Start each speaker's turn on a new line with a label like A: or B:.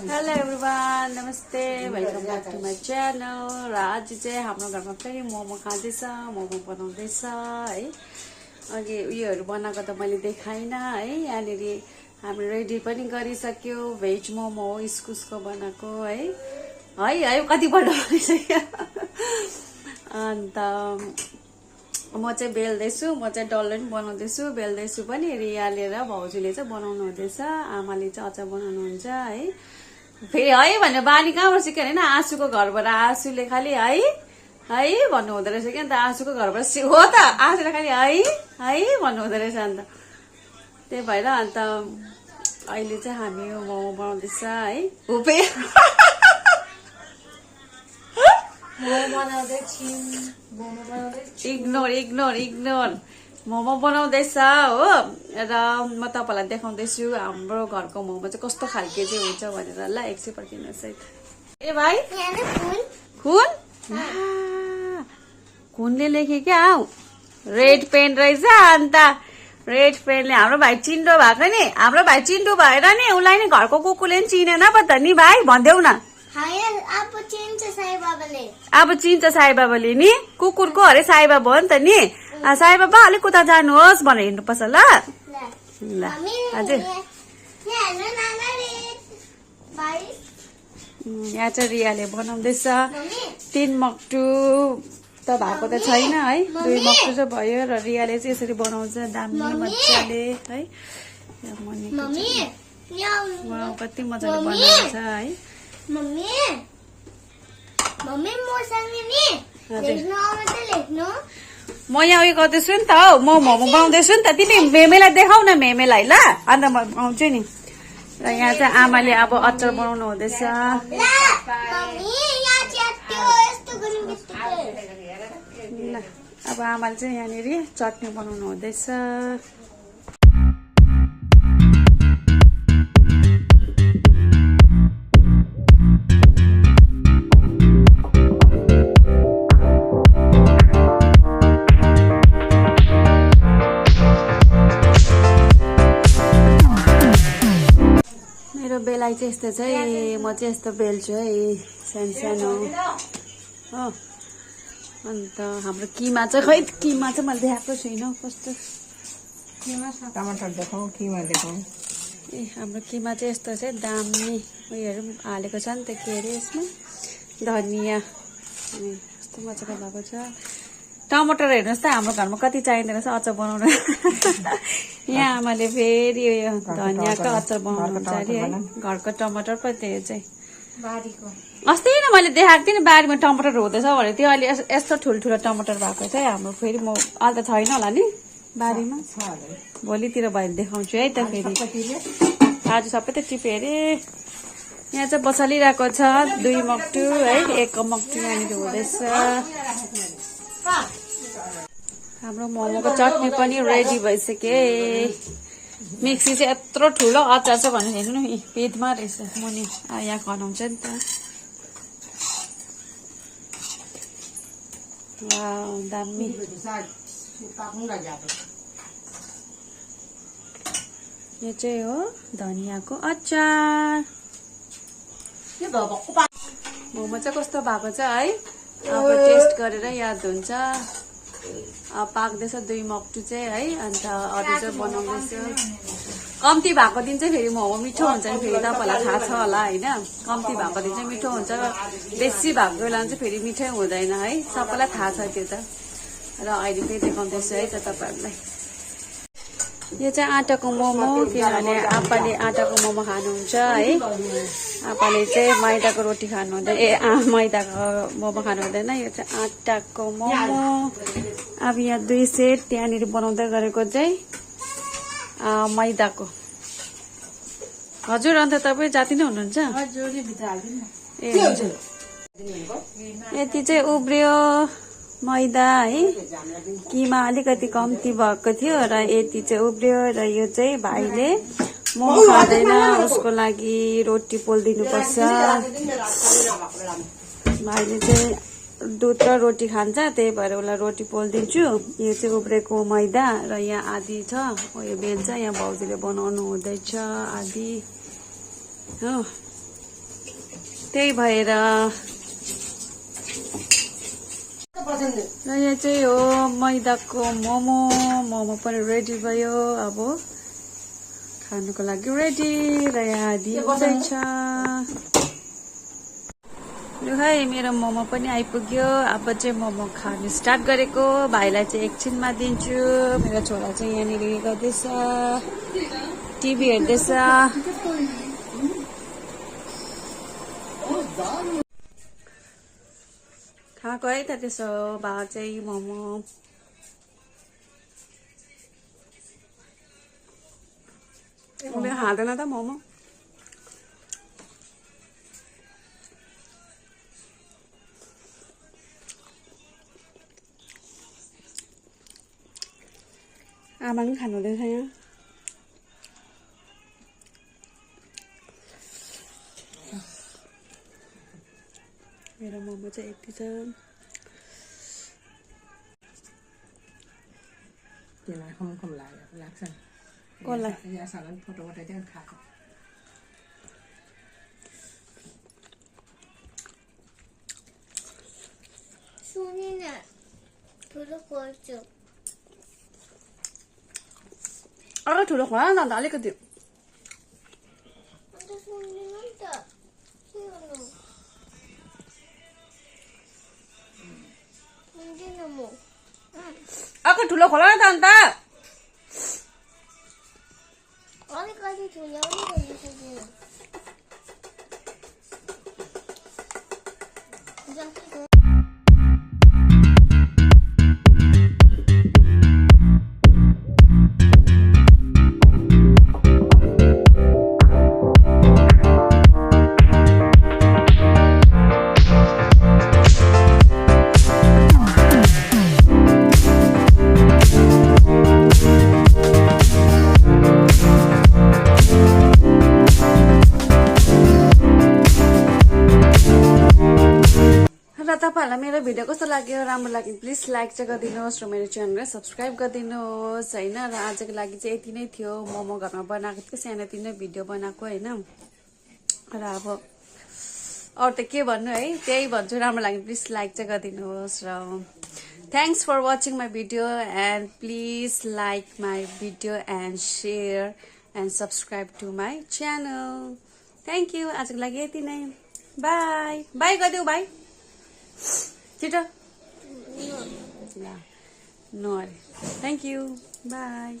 A: Hello everyone, namaste, welcome back to my channel. र आज चाहिँ हाम्रो घरमा फेरि मोमो खाँदैछ, मोमो बनाउँदैछ है। अघि उयोहरू बनाएको त मैले देखाइनँ है। यहाँनिर हामी रेडी पनि गरिसक्यो। भेज मोमो हो, इस्कुसको बनाएको है। है कति बनाइसक्यो। अन्त म चाहिँ बेल्दैछु, म चाहिँ डल्लो पनि बनाउँदैछु, बेल्दैछु पनि। रियाले र भाउजूले चाहिँ बनाउनु हुँदैछ, आमाले चाहिँ अचार बनाउनुहुन्छ है। फेरि है भने बानी कहाँबाट सिक्यो होइन, आँसुको घरबाट। आँसुले खालि है भन्नु हुँदो रहेछ क्या। अन्त आँसुको घरबाट हो त, आँसुले खालि है भन्नु हुँदो रहेछ। अन्त त्यही भएर अन्त अहिले चाहिँ हामी मोमो बनाउँदैछ है। हुपे इग्नोर मोमो बनाउँदैछ हो। र म तपाईँलाई देखाउँदैछु हाम्रो घरको मोमो चाहिँ कस्तो खालके चाहिँ हुन्छ भनेर। ल एकछिन पर्खिनुहोस् है। ए भाइ खुनले लेखे क्या हौ, रेड पेन रहेछ। अन्त रेड पेनले हाम्रो भाइ चिन्डो भएको नि, हाम्रो भाइ चिन्डो भएर नि उसलाई नि घरको कुकुरले नि चिनेन पो त नि भाइ, भनिदेऊ न। अब चिन्छ साई बाबाले नि, कुकुरको अरे साई बाबा हो नि त नि। साई बाबा अलिक उता जानुहोस् भनेर हिँड्नुपर्छ। ल ल हजुर। यहाँ चाहिँ रियाले बनाउँदैछ। 3 मक्टु त भएको त छैन है, 2 मक्टु चाहिँ भयो। र रियाले चाहिँ यसरी बनाउँछ दामी मजाले है। कति मजाले बनाउँछ है। म यहाँ उयो गर्दैछु नि त हौ, म मोमो बनाउँदैछु नि त। तिमी मेमेलाई देखाउ न, मेमेलाई ल। अन्त म आउँछु नि। र यहाँ चाहिँ आमाले अब अचार बनाउनु हुँदैछ। ल अब आमाले चाहिँ यहाँनिर चटनी बनाउनु हुँदैछ। बेलाइ चाहिँ यस्तो छ है, म चाहिँ यस्तो बेल्छु है, सानो सानो हो। अन्त हाम्रो किमा चाहिँ खै, किमा चाहिँ मैले देखाएको छुइनँ कस्तो।
B: टमाटर देखाउँ, किमा देखाउँ।
A: ए हाम्रो किमा चाहिँ यस्तो छ, दामी उयोहरू हालेको छ नि त। के अरे यसमा धनियाँ कस्तो मजाको भएको छ। टमाटर हेर्नुहोस् त हाम्रो घरमा कति चाहिँदैन रहेछ अचार बनाउनु। यहाँ आमाले फेरि उयो धनियाँको अचार बनाउनुहुन्छ अरे है। घरको टमाटर पो त्यो चाहिँ अस्ति नै मैले देखाएको थिएँ नि, बारीमा टमाटर हुँदैछ भनेर। त्यो अहिले यस्तो ठुल्ठुलो टमाटर भएको छ है हाम्रो। फेरि म अहिले त छैन होला नि बारीमा, भोलितिर भयो देखाउँछु है त फेरि। आज सबै त टिप्यो अरे। यहाँ चाहिँ बसालिरहेको छ 2 मक्टु है, 1 मक्टु यहाँनिर हुँदैछ। हाम्रो मोमोको चटनी पनि रेडी भइसक्यो। मिक्सी चाहिँ यत्रो ठुलो अचार छ भनेर हेर्नु नि, पेटमा रहेछ मुनि। यहाँ खनाउँछ नि त। दामी। यो चाहिँ हो धनियाँको अचार। मोमो चाहिँ कस्तो भएको छ है, अब टेस्ट गरेर याद हुन्छ। पाक्दैछ 2 मक्टु चाहिँ है। अन्त अरू चाहिँ बनाउँदैछ। कम्ती भएको दिन चाहिँ फेरि मोमो मिठो हुन्छ नि, फेरि तपाईँलाई थाहा छ होला होइन। कम्ती भएको दिन चाहिँ मिठो हुन्छ, बेसी भएको बेला चाहिँ फेरि मिठै हुँदैन है, सबैलाई थाहा छ त्यो त। र अहिले फेरि देखाउँदैछु है त तपाईँहरूलाई। यो चाहिँ आँटाको मोमो, किनभने आप्पाले आँटाको मोमो खानुहुन्छ है। आप्पाले चाहिँ मैदाको रोटी खानुहुँदैन, मैदाको मोमो खानु हुँदैन। यो चाहिँ आँटाको मोमो। अब यहाँ 2 सेट त्यहाँनिर बनाउँदै गरेको चाहिँ मैदाको। हजुर अन्त तपाईँ जाति नै हुनुहुन्छ? ए हजुर। यति चाहिँ उब्रियो मैदा है। किमा अलिकति कम्ती भएको थियो र यति चाहिँ उब्रियो। र यो चाहिँ भाइले मोमो खाँदैन, उसको लागि रोटी पोलिदिनुपर्छ। भाइले चाहिँ दुध र रोटी खान्छ, त्यही भएर उसलाई रोटी पोलिदिन्छु। यो चाहिँ उब्रेको मैदा र यहाँ आधी छ, यो बेल्छ। यहाँ भाउजूले बनाउनु हुँदैछ आधी हो। त्यही भएर र यहाँ चाहिँ हो मैदाको मोमो पनि रेडी भयो। अब खानुको लागि रेडी र यहाँ दिँदैछ। लु है मेरो मोमो पनि आइपुग्यो। अब चाहिँ मोमो खानु स्टार्ट गरेको। भाइलाई चाहिँ एकछिनमा दिन्छु। मेरो छोरा चाहिँ यहाँनिर गर्दैछ, टिभी हेर्दैछ। खाएको है त त्यसो भए चाहिँ मोमो। उसले खाँदैन त मोमो। आमाले पनि खानु हुँदैन यहाँ। मेरो मोमो चाहिँ यति छ।
B: त्यसलाई खम लाग्छ नि।
A: कसलाई?
B: यहाँ सालन फोटो उठाइदियो खाएको।
C: सुनिन ठुलो पर्छु।
A: अरू ठुलो खोला न त अलिकति।
C: अन्त सुन्दिन नि त के गर्नु। सुन्दिन म।
A: अर्को ठुलो खोला न त अन्त।
C: अलिकति ठुलो पनि गर्नु सक्दिन।
A: तपाईँहरूलाई मेरो भिडियो कस्तो लाग्यो, राम्रो लाग्यो प्लिज लाइक चाहिँ गरिदिनुहोस् र मेरो च्यानललाई सब्सक्राइब गरिदिनुहोस् होइन। र आजको लागि चाहिँ यति नै थियो। मोमो घरमा बनाएको थियो, सानोतिनो भिडियो बनाएको होइन। र अब अरू त के भन्नु है, त्यही भन्छु। राम्रो लाग्यो प्लिज लाइक चाहिँ गरिदिनुहोस् र thanks for watching my video and please like my video and share and subscribe to my channel. Thank you. आजको लागि यति नै। बाई बाई गरिदेऊ भाइ छिटो। ल नो अरे। Thank you. बाई।